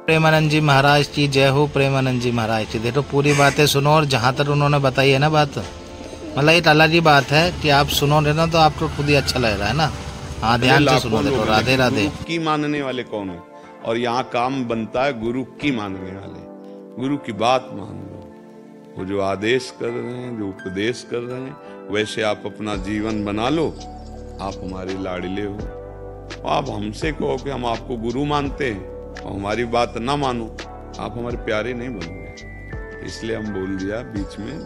प्रेमानंद जी महाराज की जय हो। प्रेमानंद जी महाराज की। देखो पूरी बातें सुनो, और जहाँ तक उन्होंने बताई है ना बात, मतलब एक अलग ही बात है कि आप सुनो ना तो आपको खुद ही अच्छा लग रहा है ना। हाँ, ध्यान से सुनो। देखो, राधे राधे। गुरु की मानने वाले कौन है? और यहाँ काम बनता है गुरु की मानने वाले। गुरु की बात मान लो, वो जो आदेश कर रहे हैं, जो उपदेश कर रहे हैं, वैसे आप अपना जीवन बना लो। आप हमारे लाडले हो। आप हमसे कहो कि हम आपको गुरु मानते हैं और हमारी बात ना मानो, आप हमारे प्यारे नहीं बनोगे। इसलिए हम बोल दिया बीच में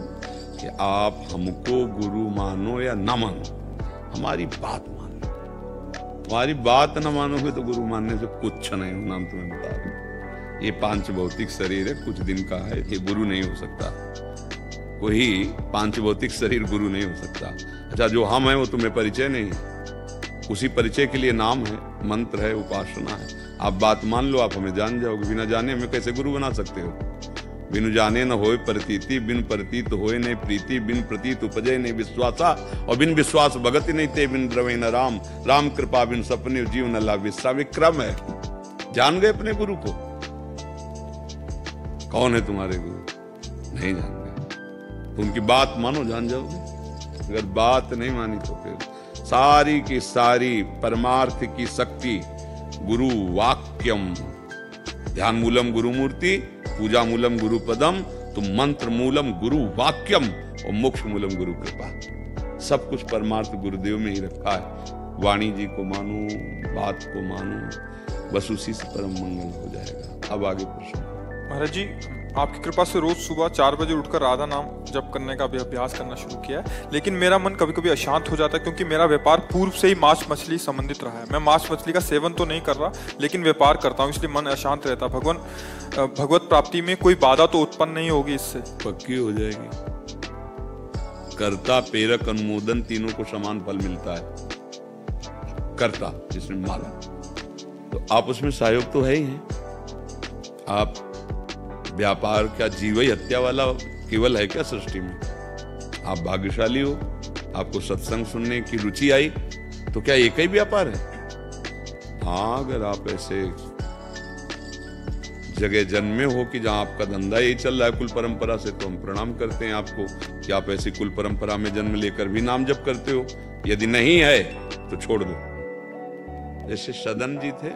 कि आप हमको गुरु मानो या ना मानो, हमारी बात मानो। हमारी बात ना मानोगे तो गुरु मानने से कुछ नहीं होना। हम तुम्हें बता रहे हैं, ये पांच भौतिक शरीर है, कुछ दिन का है, ये गुरु नहीं हो सकता। कोई पांच भौतिक शरीर गुरु नहीं हो सकता। अच्छा, जो हम हैं वो तुम्हें परिचय नहीं है, उसी परिचय के लिए नाम है, मंत्र है, उपासना है। आप बात मान लो, आप हमें जान जाओगे। बिना जाने हमें कैसे गुरु बना सकते हो? बिनु जाने न होए प्रतीति, बिन प्रतीत होए नहीं प्रीति, बिन प्रतीत उपजे नहीं विश्वासा, और बिन विश्वास भगति नहीं ते, बिन द्रवे न राम, राम कृपा बिन सपने जीव न लाभ विश्राम। क्रम है। जान गए अपने गुरु को? कौन है तुम्हारे गुरु? नहीं जान गए तो उनकी बात मानो, जान जाओगे। अगर बात नहीं मानी तो फिर सारी की सारी परमार्थ की शक्ति गुरु वाक्यम, ध्यान मूलम गुरु मूर्ति, पूजा मूलम गुरु पदम, तो मंत्र मूलम गुरु वाक्यम और मोक्ष मूलम गुरु कृपा। सब कुछ परमार्थ गुरुदेव में ही रखा है। वाणी जी को मानो, बात को मानो, बस उसी से परम मंगल हो जाएगा। अब आगे प्रश्न। महाराज जी, आपकी कृपा से रोज सुबह 4 बजे उठकर राधा नाम जप करने का भी अभ्यास करना शुरू किया है, लेकिन मेरा मन कभी कभी अशांत हो जाता है, क्योंकि मेरा व्यापार पूर्व से ही मांस मछली संबंधित रहा है। मैं मांस मछली का सेवन तो नहीं कर रहा, लेकिन व्यापार करता हूँ, इसलिए मन अशांत रहता है। भगवत प्राप्ति में कोई बाधा तो उत्पन्न नहीं होगी इससे? पक्की हो जाएगी। कर्ता, प्रेरक, अनुमोदन तीनों को समान फल मिलता है। कर्ता जिसमें माला, तो आप उसमें सहयोग तो है ही है। आप व्यापार क्या जीव ही हत्या वाला केवल है क्या सृष्टि में? आप भाग्यशाली हो, आपको सत्संग सुनने की रुचि आई, तो क्या एक ही व्यापार है? हाँ, अगर आप ऐसे जगह जन्मे हो कि जहां आपका धंधा यही चल रहा है कुल परंपरा से, तो हम प्रणाम करते हैं आपको कि आप ऐसी कुल परंपरा में जन्म लेकर भी नाम जप करते हो। यदि नहीं है तो छोड़ दो। जैसे सदन जी थे,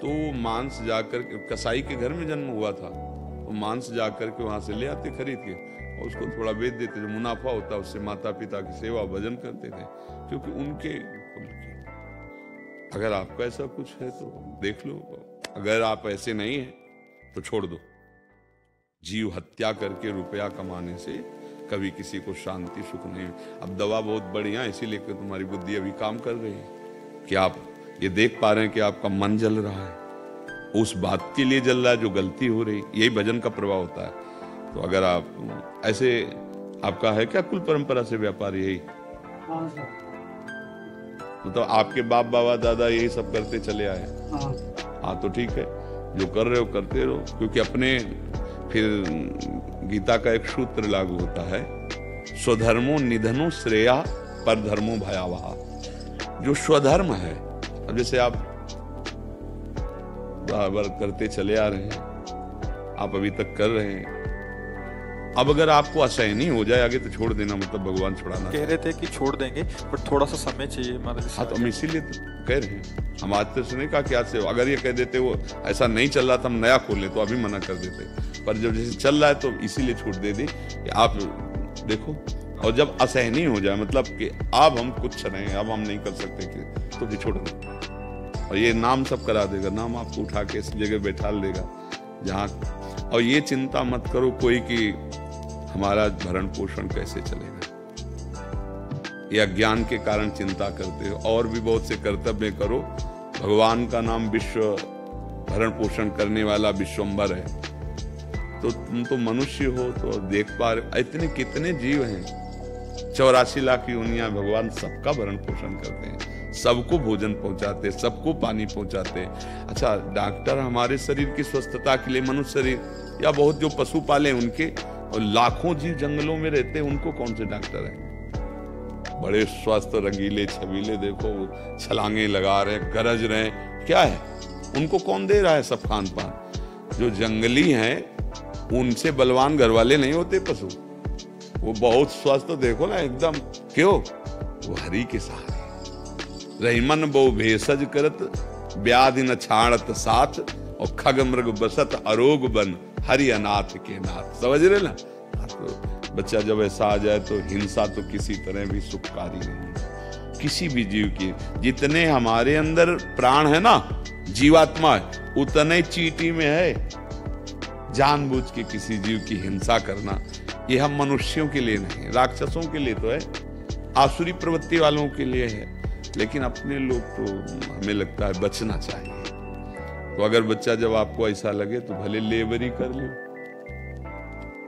तो मांस जाकर कसाई के घर में जन्म हुआ था, तो मांस जाकर के वहां से ले आते खरीद के, और उसको थोड़ा बेच देते, जो मुनाफा होता उससे माता पिता की सेवा भजन करते थे, क्योंकि उनके कुल के। अगर आपका ऐसा कुछ है तो देख लो, अगर आप ऐसे नहीं है तो छोड़ दो। जीव हत्या करके रुपया कमाने से कभी किसी को शांति सुख नहीं। अब दवा बहुत बढ़िया, इसीलिए तुम्हारी बुद्धि अभी काम कर रही है कि आप ये देख पा रहे हैं कि आपका मन जल रहा है, उस बात के लिए जल रहा है जो गलती हो रही। यही भजन का प्रभाव होता है। तो अगर आप ऐसे, आपका है क्या कुल परंपरा से व्यापार? यही मतलब आपके बाप बाबा दादा यही सब करते चले आए? हाँ, तो ठीक है, जो कर रहे हो करते रहो, क्योंकि अपने फिर गीता का एक सूत्र लागू होता है, स्वधर्मो निधनो श्रेया पर धर्मो भयावह। जो स्वधर्म है, अब जैसे आप बराबर करते चले आ रहे हैं, आप अभी तक कर रहे हैं, अब अगर आपको असहनीय हो जाए आगे तो छोड़ देना, मतलब भगवान छुड़ाना। कह रहे थे कि छोड़ देंगे, बट थोड़ा सा समय चाहिए हमारे। हाँ, तो हम इसीलिए तो कह रहे हैं। हम आज तक नहीं कहा कि आज से, अगर ये कह देते वो ऐसा नहीं चल रहा था हम नया खोल ले तो अभी मना कर देते, पर जब जैसे चल रहा है तो इसीलिए छूट दे दी कि आप देखो। और जब असहनीय हो जाए, मतलब कि अब हम कुछ नहीं, अब हम नहीं कर सकते, तो भी छोड़ दो। और ये नाम सब करा देगा, नाम आपको उठा के इस जगह बैठा देगा जहाँ। और ये चिंता मत करो कोई कि हमारा भरण पोषण कैसे चलेगा, ये अज्ञान के कारण चिंता करते हो। और भी बहुत से कर्तव्य करो। भगवान का नाम विश्व भरण पोषण करने वाला विश्वम्भर है, तो तुम तो मनुष्य हो तो देख पा रहे इतने कितने जीव हैं। 84 लाख योनियां, भगवान सबका भरण पोषण करते हैं, सबको भोजन पहुंचाते, सबको पानी पहुंचाते। अच्छा, डॉक्टर हमारे शरीर की स्वस्थता के लिए, मनुष्य शरीर या बहुत जो पशु पाले उनके, और लाखों जीव जंगलों में रहते हैं, उनको कौन से डॉक्टर हैं? बड़े स्वस्थ रंगीले छबीले, देखो छलांगे लगा रहे, गरज रहे, क्या है? उनको कौन दे रहा है सब खान पान? जो जंगली हैं उनसे बलवान घर वाले नहीं होते पशु, वो बहुत स्वस्थ, देखो ना एकदम, क्यों? वो हरि के सहारे। रहीमन बहु भेषज करत व्याधि न छाड़त साथ, और खग मृग बसत अरोग बन हरि अनाथ के नाथ। समझ रहे ना? तो बच्चा जब ऐसा आ जाए तो हिंसा तो किसी तरह भी सुखकारी नहीं, किसी भी जीव की। जितने हमारे अंदर प्राण है ना, जीवात्मा है, उतने चींटी में है। जानबूझ के किसी जीव की हिंसा करना, ये हम मनुष्यों के लिए नहीं, राक्षसों के लिए तो है, आसुरी प्रवृत्ति वालों के लिए है, लेकिन अपने लोग तो हमें लगता है बचना चाहिए। तो अगर बच्चा जब आपको ऐसा लगे तो भले लेबरी कर लो,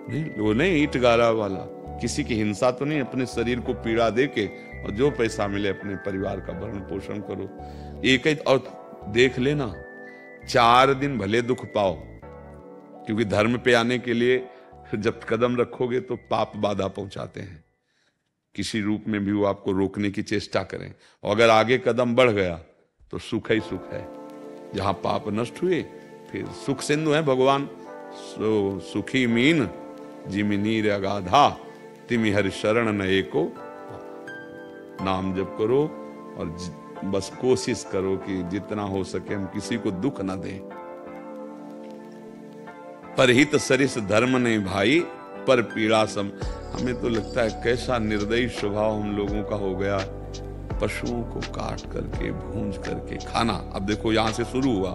नहीं वो नहीं ईट गारा वाला, किसी की हिंसा तो नहीं, अपने शरीर को पीड़ा दे के और जो पैसा मिले अपने परिवार का भरण पोषण करो। एक ही और देख लेना, 4 दिन भले दुख पाओ, क्योंकि धर्म पे आने के लिए जब कदम रखोगे तो पाप बाधा पहुंचाते हैं, किसी रूप में भी वो आपको रोकने की चेष्टा करें। और अगर आगे कदम बढ़ गया तो सुख ही सुख है। जहां पाप नष्ट हुए फिर सुख सिंधु है भगवान। सुखी मीन जिमि नीर अगाधा, तिमि हरि शरण न एको। नाम जप करो और बस कोशिश करो कि जितना हो सके हम किसी को दुख न दें। परहित सरिस धर्म नहीं भाई, पर पीड़ा सम। हमें तो लगता है कैसा निर्दयी स्वभाव हम लोगों का हो गया, पशुओं को काट करके भूंज करके खाना। अब देखो यहां से शुरू हुआ,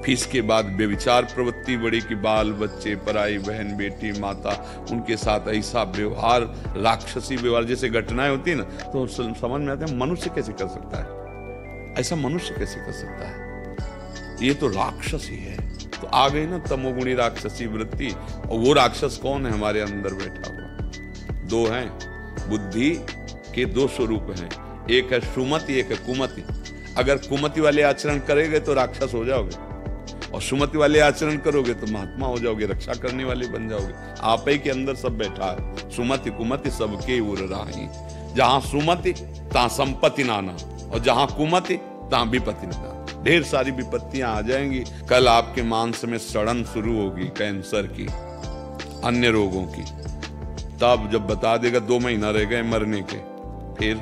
फिर इसके बाद व्यभिचार प्रवृत्ति बढ़ी कि बाल बच्चे, पराई बहन, बेटी, माता, उनके साथ ऐसा व्यवहार, राक्षसी व्यवहार, जैसे घटनाएं होती है ना, तो समझ में आता है मनुष्य कैसे कर सकता है ऐसा? मनुष्य कैसे कर सकता है? ये तो राक्षस ही है। तो आ गई ना तमोगुणी राक्षसी वृत्ति। और वो राक्षस कौन है? हमारे अंदर बैठा हुआ। 2 हैं, बुद्धि के 2 स्वरूप हैं, एक है सुमति, एक है कुमति। अगर कुमति वाले आचरण करेंगे तो राक्षस हो जाओगे, और सुमति वाले आचरण करोगे तो महात्मा हो जाओगे, रक्षा करने वाले बन जाओगे। आप ही के अंदर सब बैठा है। सुमति कुमति सबके उर राही, जहां सुमति तहां संपत्ति नाना, और जहां कुमति तहां विपत्ति नाना। ढेर सारी विपत्तियां आ जाएंगी। कल आपके मांस में सड़न शुरू होगी, कैंसर की, अन्य रोगों की। तब जब बता देगा 2 महीना रह गए मरने के, फिर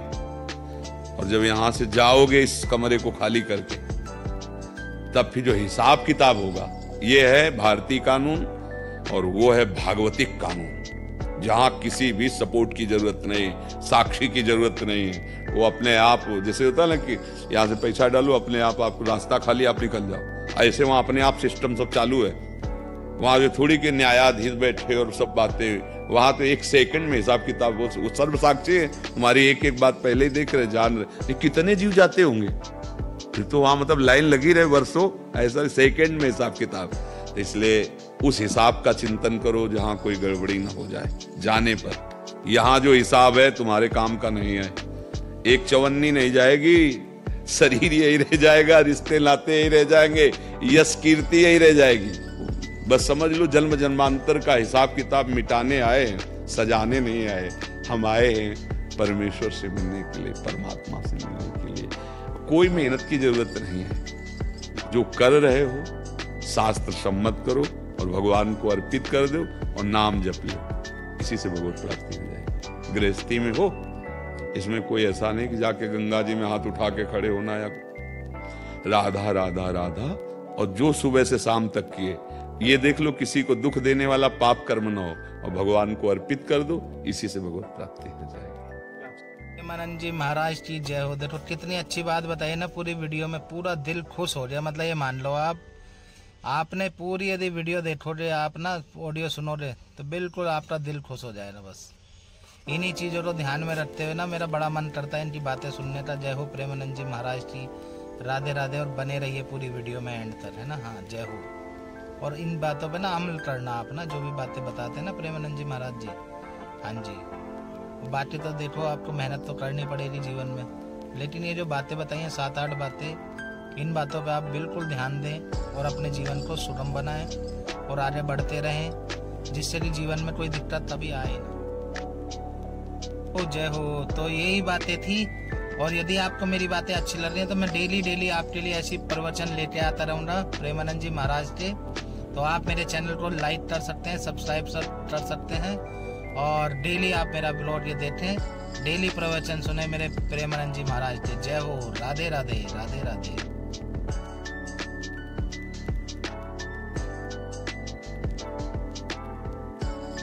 और जब यहां से जाओगे इस कमरे को खाली करके, तब फिर जो हिसाब किताब होगा, ये है भारतीय कानून और वो है भागवतिक कानून, जहां किसी भी सपोर्ट की जरूरत नहीं, साक्षी की जरूरत नहीं। वो अपने आप, जैसे होता है ना कि यहां से पैसा डालो, अपने आप आपको रास्ता खाली, आप निकल जाओ, ऐसे वहां अपने आप सिस्टम सब चालू है। वहां जो थोड़ी के न्यायाधीश बैठे और सब बातें, वहां तो 1 सेकंड में हिसाब किताब, वो सर्व साक्षी है, हमारी एक एक बात पहले ही देख रहे, जान रहे। कितने जीव जाते होंगे फिर तो वहां, मतलब लाइन लगी रहे वर्षों, ऐसा सेकंड में हिसाब किताब। इसलिए उस हिसाब का चिंतन करो जहां कोई गड़बड़ी ना हो जाए जाने पर। यहां जो हिसाब है तुम्हारे काम का नहीं है। एक चवन्नी नहीं जाएगी, शरीर यही रह जाएगा, रिश्ते नाते यही रह जाएंगे, यश कीर्ति यही रह जाएगी। बस समझ लो जन्म जन्मांतर का हिसाब किताब मिटाने आए हैं, सजाने नहीं आए। हम आए हैं परमेश्वर से मिलने के लिए, परमात्मा से मिलने के लिए। कोई मेहनत की जरूरत नहीं है। जो कर रहे हो शास्त्र सम्मत करो और भगवान को अर्पित कर दो और नाम जप लो, इसी से भगवत प्राप्ति हो जाएगी। गृहस्थी में हो, इसमें कोई ऐसा नहीं कि जाके गंगा जी में हाथ उठा के खड़े होना, या राधा राधा राधा, और जो सुबह से शाम तक किए, ये देख लो किसी को दुख देने वाला पाप कर्म ना हो, और भगवान को अर्पित कर दो, इसी से भगवत प्राप्ति हो जाएगी। प्रेमानंद जी महाराज की जय हो। देखो कितनी अच्छी बात बताई ना, पूरी वीडियो में पूरा दिल खुश हो गया। मतलब ये मान लो आपने पूरी यदि वीडियो देखोगे, आप ना ऑडियो सुनोगे, तो बिल्कुल आपका दिल खुश हो जाएगा। बस इन्हीं चीज़ों को ध्यान में रखते हुए ना मेरा बड़ा मन करता है इनकी बातें सुनने का। जय हो प्रेमानंद जी महाराज की, राधे राधे, और बने रहिए पूरी वीडियो में एंड तक, है ना। हाँ, जय हो। और इन बातों पे ना अमल करना, आप ना जो भी बातें बताते हैं ना प्रेमानंद जी महाराज जी, हाँ जी, बातें तो देखो आपको मेहनत तो करनी पड़ेगी जीवन में, लेकिन ये जो बातें बताई हैं 7-8 बातें, इन बातों पे आप बिल्कुल ध्यान दें और अपने जीवन को सुगम बनाएं और आगे बढ़ते रहें, जिससे कि जीवन में कोई दिक्कत तभी आए ना। ओ जय हो। तो यही बातें थी और यदि आपको मेरी बातें अच्छी लग रही हैं तो मैं डेली आपके लिए ऐसी प्रवचन लेके आता रहूँगा प्रेमानंद जी महाराज के। तो आप मेरे चैनल को लाइक कर सकते हैं, सब्सक्राइब कर सकते हैं और डेली आप मेरा ब्लॉग ये देखें, डेली प्रवचन सुने मेरे प्रेमानंद जी महाराज के। जय हो, राधे राधे, राधे राधे।